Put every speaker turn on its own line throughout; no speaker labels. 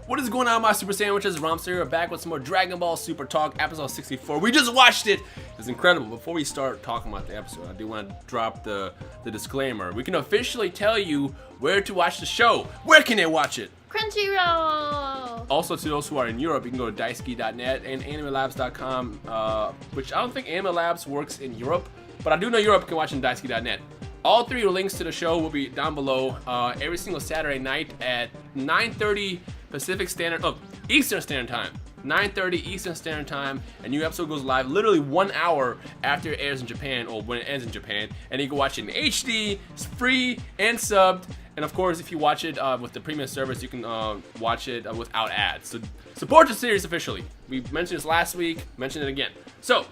What is going on, my Super Sandwiches? Romster here, back with some more Dragon Ball Super Talk, episode 64. We just watched it. It's incredible. Before we start talking about the episode, I do want to drop the disclaimer. We can officially tell you where to watch the show. Where can they watch it?
Crunchyroll!
Also, to those who are in Europe, you can go to daisuke.net and animelabs.com, which I don't think Anime Labs works in Europe, but I do know Europe can watch on daisuke.net. All three links to the show will be down below every single Saturday night at 9:30 Eastern Standard Time. 9:30 Eastern Standard Time. A new episode goes live literally 1 hour after it airs in Japan, or when it ends in Japan. And you can watch it in HD, it's free and subbed. And of course, if you watch it with the premium service, you can watch it without ads. So support the series officially. We mentioned this last week, mentioned it again. So,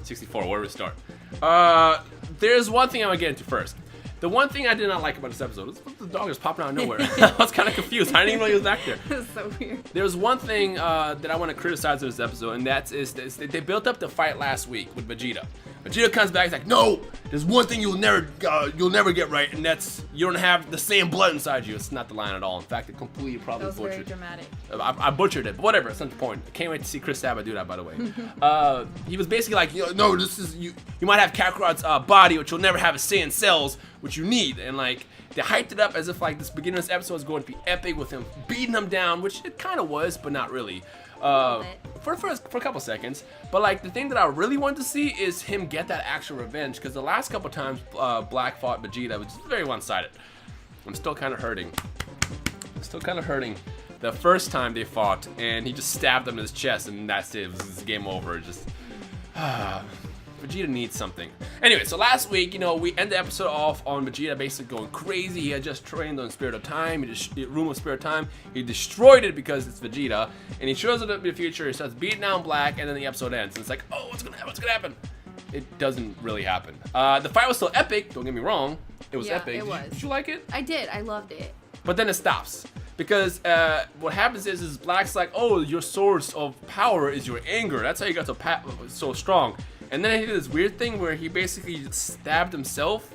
64, where do we start? There's one thing I want to get into first. The one thing I did not like about this episode is the dog is popping out of nowhere. I was kind of confused. I didn't even know he was back there.
That's so weird.
There's one thing that I want to criticize of this episode, and that is they built up the fight last week with Vegeta. Vegeta comes back, he's like, no, there's one thing you'll never get right, and that's you don't have the same blood inside you. It's not the line at all. In fact, it completely probably
that was
butchered.
Very dramatic.
I butchered it, but whatever. It's not the point. I can't wait to see Chris Sabat do that, by the way. He was basically like, no, this is you might have Kakarot's body, but you'll never have a Saiyan cells, which you need. And like they hyped it up as if like this beginning of this episode is going to be epic with him beating him down, which it kind of was, but not really. For a couple seconds. But like the thing that I really wanted to see is him get that actual revenge, because the last couple times Black fought Vegeta was just very one-sided. I'm still kind of hurting. The first time they fought, and he just stabbed him in his chest, and that's it. It was game over. Just Vegeta needs something. Anyway, so last week, we end the episode off on Vegeta basically going crazy. He had just trained on Spirit of Time, Room of Spirit of Time. He destroyed it because it's Vegeta, and he shows up in the future. He starts beating down Black, and then the episode ends. And it's like, oh, what's gonna happen? It doesn't really happen. The fight was still epic. Don't get me wrong. It was epic.
It was.
Did you like it?
I did. I loved it.
But then it stops. Because what happens is Black's like, oh, your source of power is your anger. That's how you got so strong. And then he did this weird thing where he basically stabbed himself,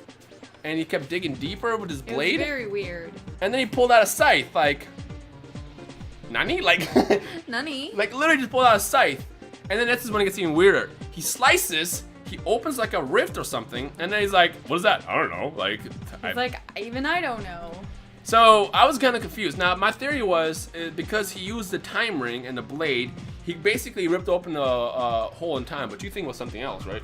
and he kept digging deeper with his blade.
It was very weird.
And then he pulled out a scythe, like, Nani? Like,
Nani?
Like literally just pulled out a scythe. And then this is when it gets even weirder. He slices, he opens like a rift or something, and then he's like, what is that? I don't know. Like,
even I don't know.
So I was kind of confused. Now my theory was because he used the time ring and the blade, he basically ripped open a hole in time. But you think it was something else, right?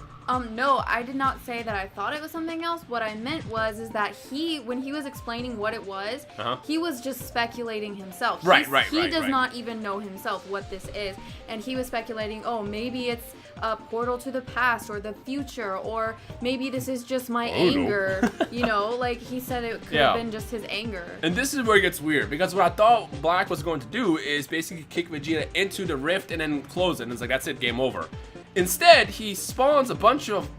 No, I did not say that I thought it was something else. What I meant is that when he was explaining what it was, he was just speculating himself. He does not even know himself what this is. And he was speculating, oh, maybe it's a portal to the past or the future, or maybe this is just my anger. Like he said it could have been just his anger.
And this is where it gets weird, because what I thought Black was going to do is basically kick Vegeta into the rift and then close it. And it's like, that's it, game over. Instead, he spawns a bunch of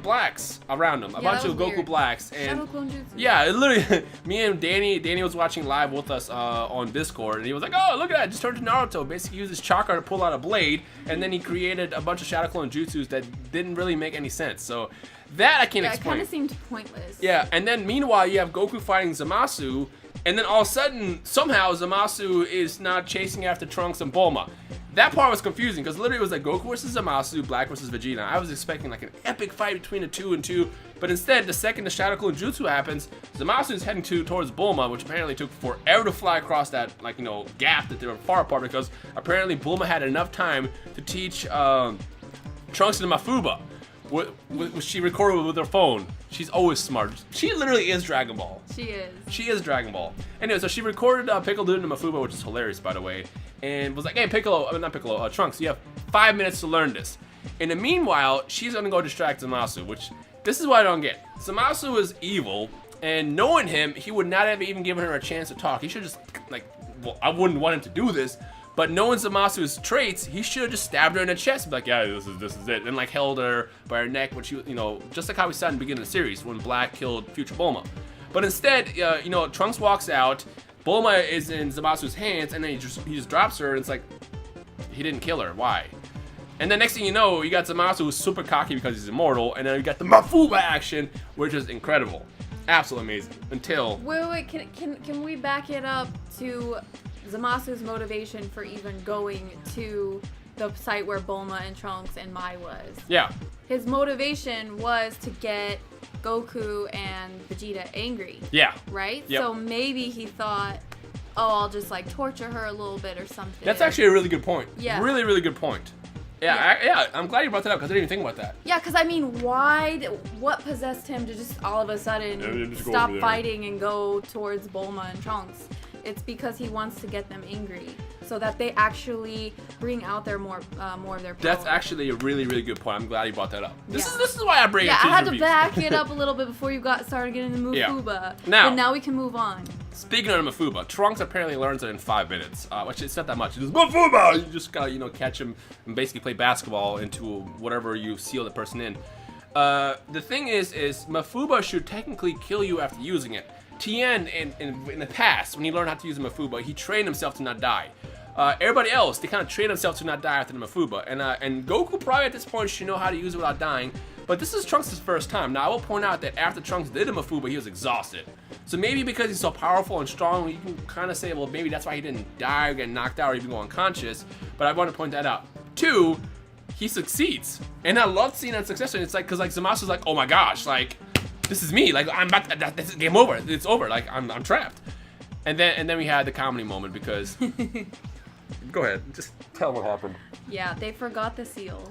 blacks around him, a bunch of Goku blacks, and
Shadow Clone Jutsu.
Yeah, it literally. Me and Danny was watching live with us on Discord, and he was like, "Oh, look at that! Just turned to Naruto. Basically, used his chakra to pull out a blade, and then he created a bunch of Shadow Clone Jutsus that didn't really make any sense." So that I can't explain.
It kind of seemed pointless.
Yeah, and then meanwhile, you have Goku fighting Zamasu, and then all of a sudden, somehow Zamasu is now chasing after Trunks and Bulma. That part was confusing, because literally it was like Goku versus Zamasu, Black versus Vegeta. I was expecting like an epic fight between the two, but instead, the second the Shadow Clone Jutsu happens, Zamasu is heading towards Bulma, which apparently took forever to fly across that gap that they were far apart, because apparently Bulma had enough time to teach Trunks and Mafuba, which she recorded with her phone. She's always smart. She literally is Dragon Ball. She is Dragon Ball. Anyway, so she recorded Piccolo doing the Mafuba, which is hilarious, by the way, and was like, hey, Trunks, you have 5 minutes to learn this. In the meanwhile, she's gonna go distract Zamasu, which, this is what I don't get. Zamasu is evil, and knowing him, he would not have even given her a chance to talk. He should just, I wouldn't want him to do this, but knowing Zamasu's traits, he should have just stabbed her in the chest and be like, yeah, this is it. And held her by her neck when she, just like how we saw in the beginning of the series when Black killed future Bulma. But instead, Trunks walks out, Bulma is in Zamasu's hands, and then he just drops her, and it's like, he didn't kill her, why? And then next thing you know, you got Zamasu who's super cocky because he's immortal, and then you got the Mafuba action, which is incredible. Absolutely amazing. Until...
Wait, can we back it up to Zamasu's motivation for even going to the site where Bulma and Trunks and Mai was.
Yeah.
His motivation was to get Goku and Vegeta angry.
Yeah.
Right?
Yep.
So maybe he thought, oh, I'll just like torture her a little bit or something.
That's actually a really good point.
Yeah.
Really, really good point. Yeah. I'm glad you brought that up because I didn't even think about that.
Yeah, because I mean, what possessed him to just all of a sudden stop fighting and go towards Bulma and Trunks? It's because he wants to get them angry, so that they actually bring out their more of their power.
That's actually a really, really good point. I'm glad you brought that up. This is why I bring it to
I had to
reviews.
back it up a little bit before you started getting the Mafuba.
Yeah.
But now we can move on.
Speaking of Mafuba, Trunks apparently learns it in 5 minutes, which is not that much. He just Mafuba. You just gotta catch him and basically play basketball into whatever you seal the person in. The thing is Mafuba should technically kill you after using it. Tien, in the past, when he learned how to use a Mafuba, he trained himself to not die. Everybody else, they kind of train themselves to not die after the Mafuba. And Goku probably at this point should know how to use it without dying. But this is Trunks' first time. Now, I will point out that after Trunks did the Mafuba, he was exhausted. So maybe because he's so powerful and strong, you can kind of say, well, maybe that's why he didn't die or get knocked out or even go unconscious. But I want to point that out. 2, he succeeds. And I love seeing that success. And it's like, because like Zamasu's like, oh my gosh, like, this is me. Like, I'm about to, this is game over. It's over. Like, I'm trapped. And then we had the comedy moment because... Go ahead. Just tell them what happened.
Yeah, they forgot the seal.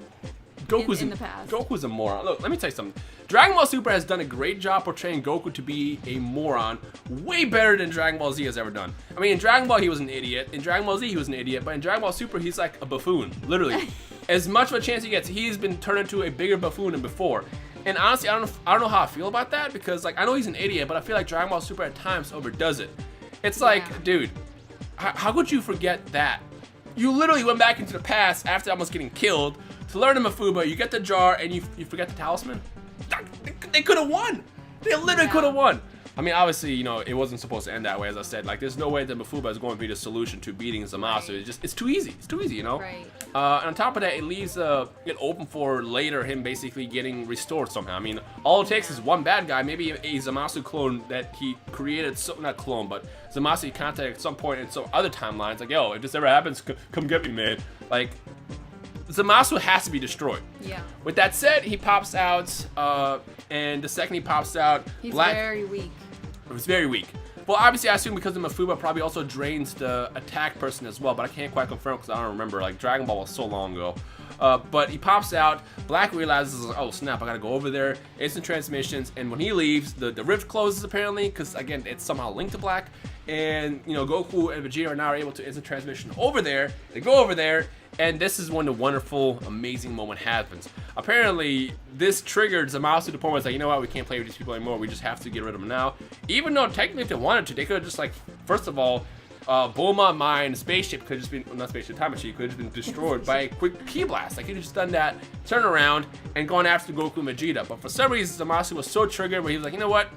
Goku's
in the past.
Goku's a moron. Look, let me tell you something. Dragon Ball Super has done a great job portraying Goku to be a moron, way better than Dragon Ball Z has ever done. I mean, in Dragon Ball he was an idiot. In Dragon Ball Z he was an idiot, but in Dragon Ball Super he's like a buffoon, literally. As much of a chance he gets, he's been turned into a bigger buffoon than before. And honestly, I don't know how I feel about that because like I know he's an idiot, but I feel like Dragon Ball Super at times overdoes it. It's like, dude, how could you forget that? You literally went back into the past after almost getting killed to learn the Mafuba. You get the jar and you forget the talisman. They could have won. They literally could have won. I mean, obviously, it wasn't supposed to end that way. As I said, like, there's no way that Mafuba is going to be the solution to beating Zamasu. It's too easy. It's too easy,
Right.
And on top of that, it leaves it open for later him basically getting restored somehow. I mean, all it takes is one bad guy, maybe a Zamasu clone that he created. Not clone, but Zamasu he contacted at some point in some other timelines. Like, yo, if this ever happens, come get me, man. Like, Zamasu has to be destroyed.
Yeah.
With that said, he pops out, and the second he pops out,
he's very weak.
It was very weak. Well, obviously, I assume because the Mafuba probably also drains the attack person as well, but I can't quite confirm because I don't remember. Like, Dragon Ball was so long ago. But he pops out. Black realizes, oh snap, I gotta go over there. Instant transmissions, and when he leaves, the rift closes apparently because again, it's somehow linked to Black. And Goku and Vegeta are now able to instant transmission over there. They go over there, and this is when the wonderful, amazing moment happens. Apparently, this triggered Zamasu to the point where it's like, you know what, we can't play with these people anymore. We just have to get rid of them now. Even though technically, if they wanted to, they could have just like, first of all, Bulma, Mai, and the spaceship could have just been, not spaceship, time machine, could have just been destroyed by a quick ki blast. Like, he could have just done that, turn around, and gone after Goku and Vegeta. But for some reason, Zamasu was so triggered where he was like, you know what,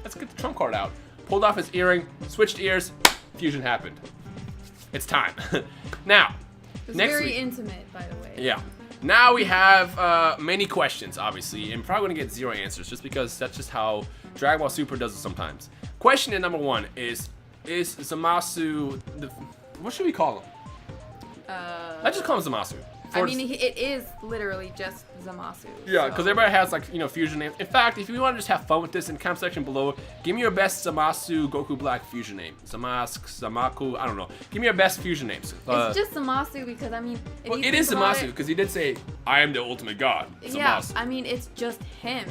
let's get the trump card out. Pulled off his earring, switched ears, fusion happened. It's time. Now,
it was
next
very
week,
intimate, by the way.
Yeah. Now we have many questions, obviously, and probably gonna get 0 answers just because that's just how Dragon Ball Super does it sometimes. Question number 1 is Zamasu what should we call him? Let's just call him Zamasu.
I mean, it is literally just Zamasu.
Yeah, because everybody has like fusion names. In fact, if you want to just have fun with this in the comment section below, give me your best Zamasu Goku Black fusion name. Zamaku, I don't know. Give me your best fusion names.
It's just Zamasu because I mean,
well, it is Zamasu because he did say, "I am the ultimate god." Zamasu.
Yeah, I mean, it's just him.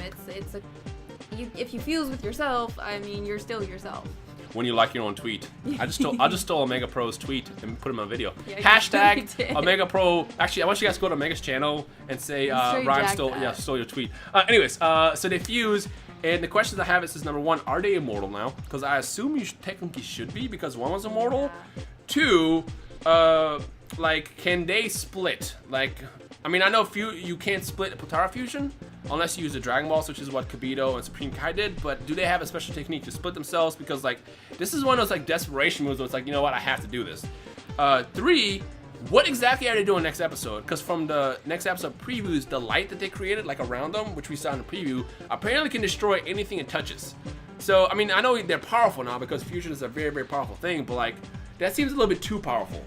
If you fuse with yourself, I mean, you're still yourself.
When you like your own tweet. I just stole Omega Pro's tweet and put him on video.
Yeah,
Hashtag Omega Pro. Actually, I want you guys to go to Omega's channel and say Ryan stole your tweet. Anyways, so they fuse, and the questions I have is number 1, are they immortal now? Because I assume you technically should be because 1 was immortal. 2, like, can they split? Like, I mean, I know you can't split Potara fusion unless you use the Dragon Balls, which is what Kibito and Supreme Kai did, but do they have a special technique to split themselves? Because, like, this is one of those, like, desperation moves where it's like, you know what, I have to do this. 3, what exactly are they doing next episode? Because from the next episode previews, the light that they created, like, around them, which we saw in the preview, apparently can destroy anything it touches. So, I mean, I know they're powerful now because fusion is a very, very powerful thing, but, like, that seems a little bit too powerful.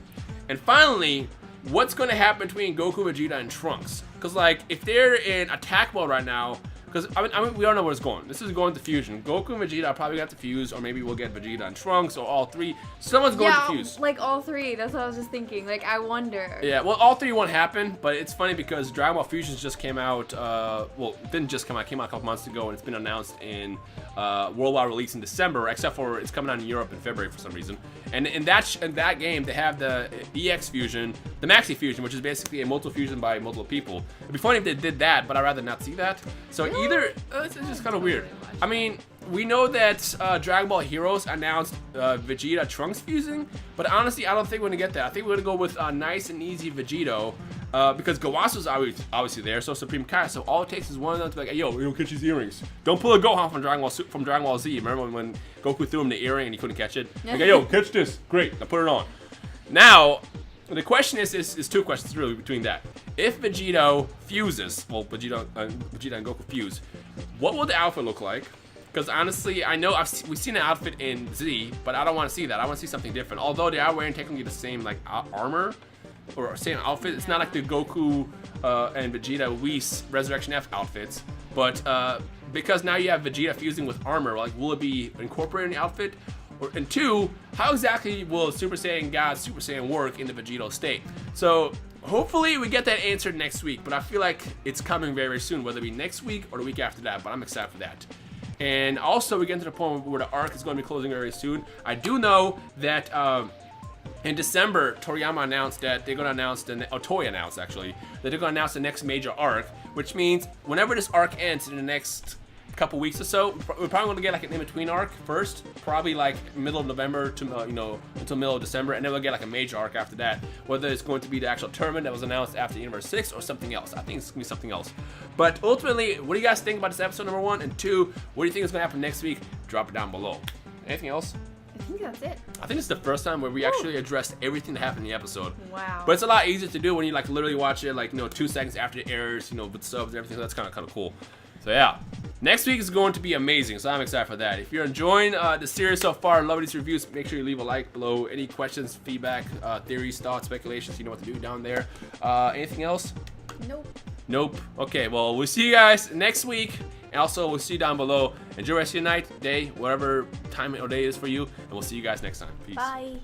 And finally, what's going to happen between Goku, Vegeta, and Trunks? Because, like, if they're in attack mode right now, because, I mean, we don't know where it's going. This is going to fusion. Goku and Vegeta are probably going to fuse, or maybe we'll get Vegeta and Trunks, or all three. Someone's going to fuse.
Yeah, like all three. That's what I was just thinking. Like, I wonder.
Yeah, well, all three won't happen, but it's funny because Dragon Ball Fusions just came out, well, it didn't just come out. It came out a couple months ago, and it's been announced in worldwide release in December, except for it's coming out in Europe in February for some reason. And in that game, they have the EX Fusion, the Maxi Fusion, which is basically a multiple fusion by multiple people. It'd be funny if they did that, but I'd rather not see that. So either, it's just kind of weird. I mean, we know that Dragon Ball Heroes announced Vegeta Trunks fusing, but honestly, I don't think we're gonna get that. I think we're gonna go with nice and easy Vegito, because Gawasu's obviously there, so Supreme Kai. So all it takes is one of them to be like, hey, yo, you don't catch these earrings. Don't pull a Gohan from Dragon Ball Z. Remember when Goku threw him the earring and he couldn't catch it? Like, hey, yo, catch this. Great, now put it on. Now, the question is two questions really between that. If Vegito fuses, well, Vegeta and Goku fuse, what will the outfit look like? Because honestly, I know we've seen an outfit in Z, but I don't want to see that. I want to see something different. Although they are wearing technically the same like armor or same outfit. It's not like the Goku and Vegeta Whis Resurrection F outfits, but because now you have Vegeta fusing with armor, like will it be incorporated in the outfit? And two, how exactly will Super Saiyan God Super Saiyan work in the Vegito state? So hopefully we get that answered next week, but I feel like it's coming very, very soon, whether it be next week or the week after that, but I'm excited for that. And also we get to the point where the arc is going to be closing very soon. I do know that in December, Toriyama announced that they're going to announce, Toei announced actually, that they're going to announce the next major arc, which means whenever this arc ends in the next couple weeks or so, we're probably going to get like an in-between arc first, probably like middle of November to until middle of December, and then we'll get like a major arc after that, whether it's going to be the actual tournament that was announced after Universe 6 or something else. I think it's going to be something else. But ultimately, what do you guys think about this episode number 1? And 2, what do you think is going to happen next week? Drop it down below. Anything else?
I think that's it.
I think it's the first time where we actually addressed everything that happened in the episode.
Wow.
But it's a lot easier to do when you like literally watch it like 2 seconds after it airs, with subs and everything. So that's kind of cool. So yeah, next week is going to be amazing, so I'm excited for that. If you're enjoying the series so far, love these reviews, make sure you leave a like below. Any questions, feedback, theories, thoughts, speculations, you know what to do down there. Anything else? Nope. Okay, well, we'll see you guys next week. And also, we'll see you down below. Enjoy the rest of your night, day, whatever time or day is for you. And we'll see you guys next time. Peace.
Bye.